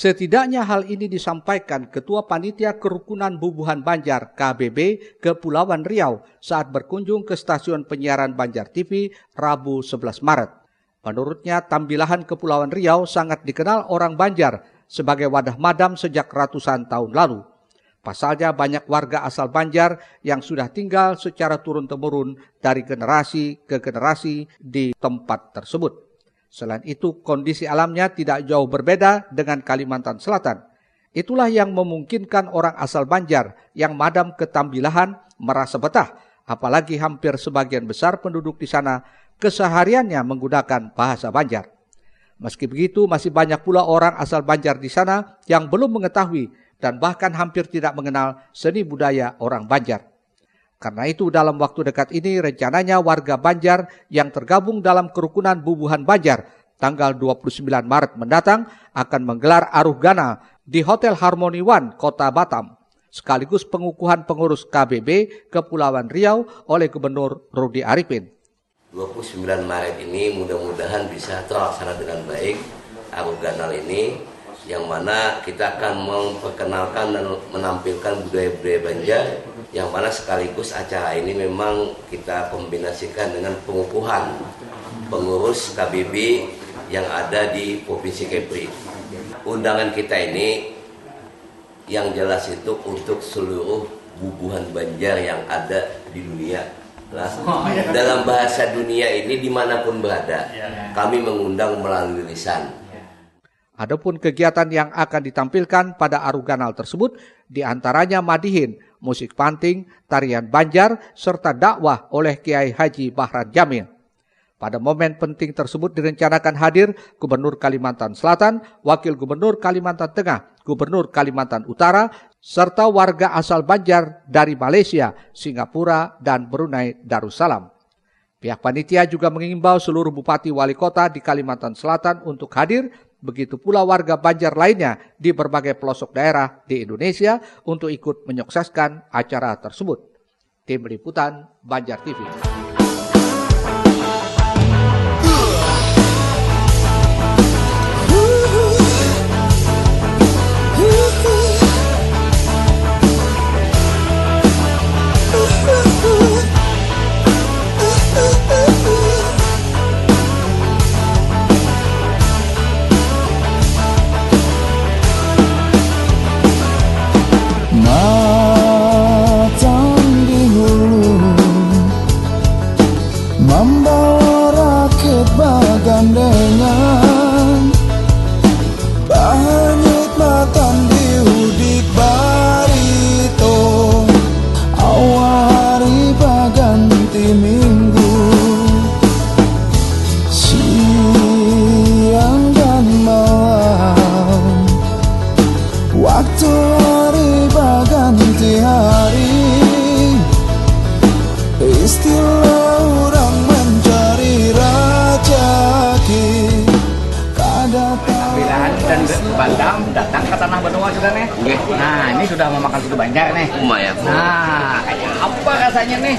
Setidaknya hal ini disampaikan Ketua Panitia Kerukunan Bubuhan Banjar KBB Kepulauan Riau saat berkunjung ke stasiun penyiaran Banjar TV Rabu 11 Maret. Menurutnya, Tambilahan Kepulauan Riau sangat dikenal orang Banjar sebagai wadah madam sejak ratusan tahun lalu. Pasalnya banyak warga asal Banjar yang sudah tinggal secara turun-temurun dari generasi ke generasi di tempat tersebut. Selain itu, kondisi alamnya tidak jauh berbeda dengan Kalimantan Selatan. Itulah yang memungkinkan orang asal Banjar yang madam ke Tambilahan merasa betah, apalagi hampir sebagian besar penduduk di sana kesehariannya menggunakan bahasa Banjar. Meski begitu, masih banyak pula orang asal Banjar di sana yang belum mengetahui dan bahkan hampir tidak mengenal seni budaya orang Banjar. Karena itu dalam waktu dekat ini rencananya warga Banjar yang tergabung dalam Kerukunan Bubuhan Banjar tanggal 29 Maret mendatang akan menggelar Aruh Gana di Hotel Harmony One, Kota Batam, sekaligus pengukuhan pengurus KBB Kepulauan Riau oleh Gubernur Rudi Arifin. 29 Maret ini mudah-mudahan bisa terlaksana dengan baik Aruh Ganal ini, yang mana kita akan memperkenalkan dan menampilkan budaya-budaya Banjar, yang mana sekaligus acara ini memang kita kombinasikan dengan pengukuhan pengurus KBB yang ada di Provinsi Kepri. Undangan kita ini yang jelas itu untuk seluruh bubuhan Banjar yang ada di dunia. Dalam bahasa dunia ini dimanapun berada, kami mengundang melalui lisan. Adapun kegiatan yang akan ditampilkan pada Aruh Ganal tersebut diantaranya madihin, musik panting, tarian Banjar, serta dakwah oleh Kiai Haji Bahran Jamil. Pada momen penting tersebut direncanakan hadir Gubernur Kalimantan Selatan, Wakil Gubernur Kalimantan Tengah, Gubernur Kalimantan Utara, serta warga asal Banjar dari Malaysia, Singapura, dan Brunei Darussalam. Pihak panitia juga mengimbau seluruh bupati wali kota di Kalimantan Selatan untuk hadir, begitu pula warga Banjar lainnya di berbagai pelosok daerah di Indonesia untuk ikut menyukseskan acara tersebut. Tim Liputan Banjar TV. Membawa rakit bagandengan, bahan nikmatan di udik barito, awal hari baganti minggu, siang dan malam, waktu hari baganti hari, istilah Tambilahan dan Batam datang ke tanah benua sudah nih. Nah, ini sudah memakan suku Banjar nih. Lumayan. Nah, kayak apa rasanya nih?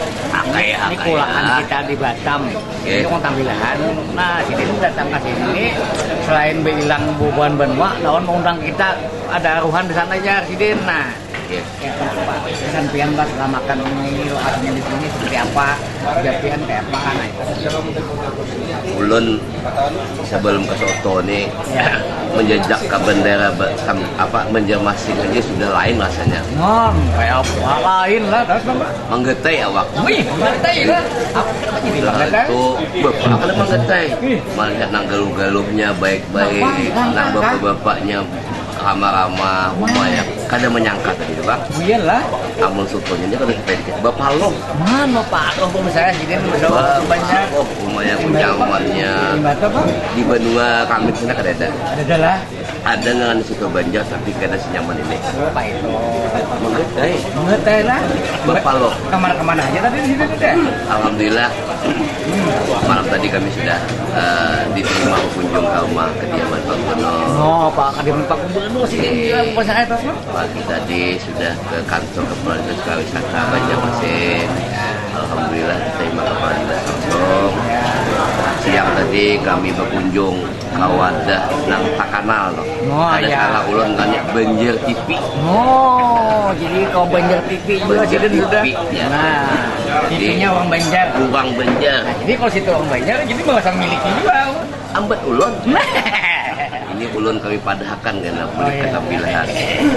Ini kulaan kita di Batam. Ini kan Tambilahan. Nah, sini datang ke sini selain bilang bubuhan benua, lawan mengundang kita ada aruhan di sana aja Sidin. Nah, kan pian Mbak setelah makan ini lokasinya di sini seperti apa, japian kayak apa kan Ulun sebelum ke soto nih menjejak ke bendera Banjarmasin aja sudah lain rasanya. Kayak apa lain lah, terus Mbak menggetai awak. Wih, menggetai lah. Apa jadi menggetai? Itu bapak kan menggetai. Melihat nang galuh-galuhnya baik-baik, nang bapak-bapaknya ramah-ramah, lumayan. Kadang menyangka tadi, Bang. Iyalah. Amun sotonya ini kalau kita dikit Bapak Loh. Mana Pak Loh pun saya sini banyak. Oh, lumayan kunjangannya. Di benua kami sana kan ada. Ada lah. Ada dengan situ Banjar tapi kada senyaman ini. Apa itu? Menggetai. Menggetai lah. Bapak Loh. Kemana-kemana aja tadi di sini deh. Alhamdulillah. Malam tadi kami sudah diterima kunjung ke rumah kediaman Pak Gubernur. Oh, Pak kediaman Pak Gubernur sini pas saya atas Pak. Pagi tadi sudah ke kantor Kepala Dinas Pariwisata Banjarmasin. Alhamdulillah diterima Kepala Dinas langsung. siang tadi kami berkunjung ke wadah nang takanal no. Oh, Ada ya. salah ulun kan Banjar TV. Oh, jadi kau Banjar TV juga Banjar sih sudah. TV, ya. Nah, TV-nya orang Banjar. Uang Banjar. Nah, jadi kalau situ orang Banjar, jadi nggak usah miliki juga. Ambet ulun. Ini ulun kami padahkan karena boleh iya. kata pilihan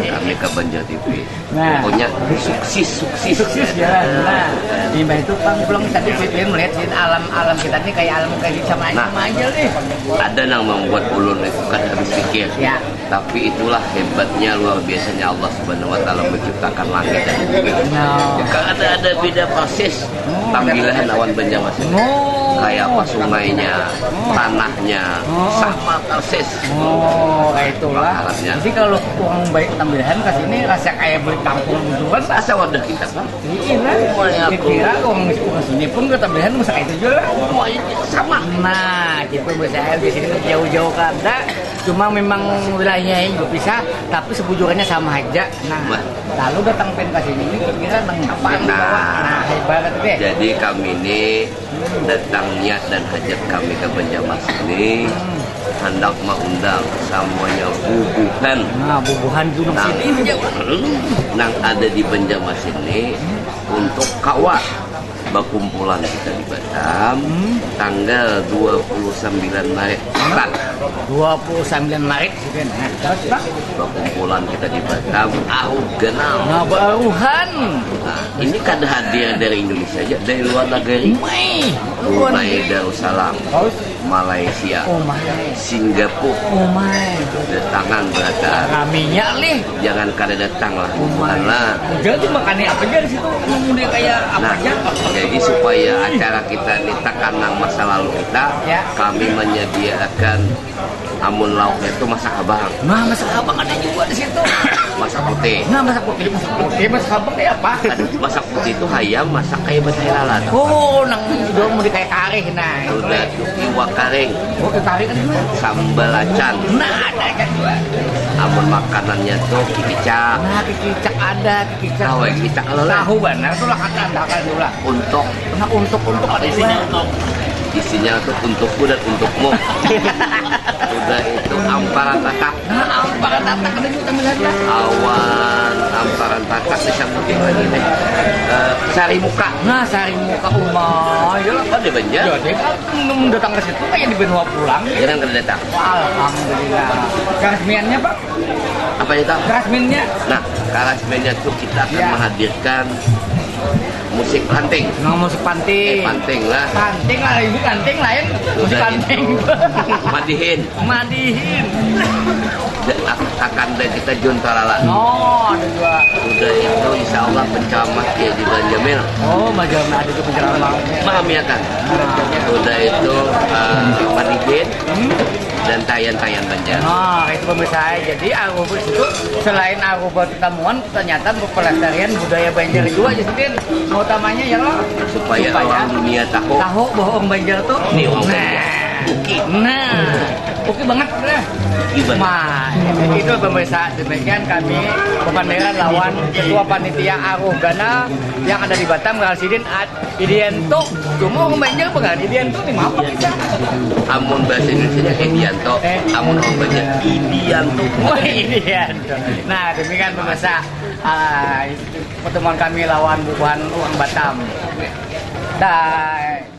kami ke Banjar TV. Nah. Pokoknya sukses Ya. Nah, di itu Bang pulang tadi saya melihat sih alam kita ini kayak alam kayak sama Nah. aja nih. Ada yang membuat ulun itu kan habis pikir. Ya. Tapi itulah hebatnya luar biasanya Allah Subhanahu wa taala menciptakan langit dan bumi. No. Karena ada beda proses tampilan awan Banjarmasin. Kayak apa sungainya, tanahnya, sama persis. Oh, itulah. Alatnya. Jadi kalau uang baik tambahan ke sini rasa kayak beli kampung gitu kan. Asa wadah kita kan? Iya, kira uang sini pun ke tambahan masa itu juga. Semuanya sama. Nah, gitu saya di sini jauh-jauh kada. Cuma memang wilayahnya yang berpisah, tapi sebujurannya sama aja. Nah, lalu datang pen ke sini ini kira nang apa? Nah, hebat deh. Jadi kami ini datang niat dan hajat kami ke Banjarmasin ini hendak mengundang semuanya bubuhan Nah, bubuhan gunung nang, sini nang ada di Banjarmasin ini untuk kawat berkumpulan kita di Batam tanggal 29 Maret Pak. 29 Maret sih kan. Nah, terus Pak. Berkumpulan kita di Batam Arugana. Nah, baruhan. Nah, ini kada hadir dari Indonesia aja, dari luar negeri. Brunei Darussalam, Terus Malaysia, oh my. Singapura, Oh my. datangan berada. Raminya nih. Jangan kada datang lah, bukan lah. Jadi makannya apa aja di situ? Kemudian kayak apa Nah, aja? jadi supaya acara kita ini takanang masa lalu kita, Ya. kami menyediakan amun lauknya itu masak abang, Nah, masak abang ada juga di situ. masak putih. Nah, masak putih, masak abang kayak apa? Kan masak putih itu hayam, masak kayak batai lalat. Oh, nang udah mau kayak kare nah. Udah iwak karing, Oh, ke kare kan juga. sambal acan. Nah, ada kan juga. Amun makanannya tuh kicap. Nah, kicak ada, kicak. Tahu ya kicap kalau Tahu benar itu lah kan dulu lah. untuk Nah, untuk ada isinya untuk. isinya tuh untukku dan untukmu. Udah itu amparan tatak. Nah, apa kata ada juga tampilannya. Awan amparan tatak disambutin lagi deh. Sari muka. Nah, sari muka rumah. Ya lah. Oh di Banjar. Jadi kan datang ke situ kayak di benua pulang. Jangan kada datang. Alhamdulillah. Kasmiannya Pak? Apa itu? Kasminnya? Nah, karasmennya tuh kita akan Ya. menghadirkan musik panting. Nggak musik panting. Panting lah. Panting lah, ibu panting lain. Musik Udah panting. Madihin. Mandihin. Akan dan kita juntarala. Oh, ada juga. Udah itu insya Allah pencamat ya di Banjarmasin. Oh, macam ada juga penjelasan. Paham ya kan? Udah itu Madihin dan tayan-tayan Banjar. Nah, itu pemirsa. Jadi Aruba itu selain Aruba Tamuan, ternyata pelestarian budaya Banjar juga jadi utamanya ya loh Supaya orang dunia tahu. bahwa orang Banjar tuh Ini orang Nah, oke banget udah. Nah, itu pemirsa demikian kami pemandangan lawan Ketua Panitia Arugana yang ada di Batam, Rasidin Idianto. Cuma orang Banjar bukan Idianto nih, maaf bisa. Amun bahasa Indonesia Edianto, amun orang Banjar Idianto. Wah, Idianto. Nah, demikian pemirsa pertemuan kami lawan Bubuhan Uang Batam. Dah.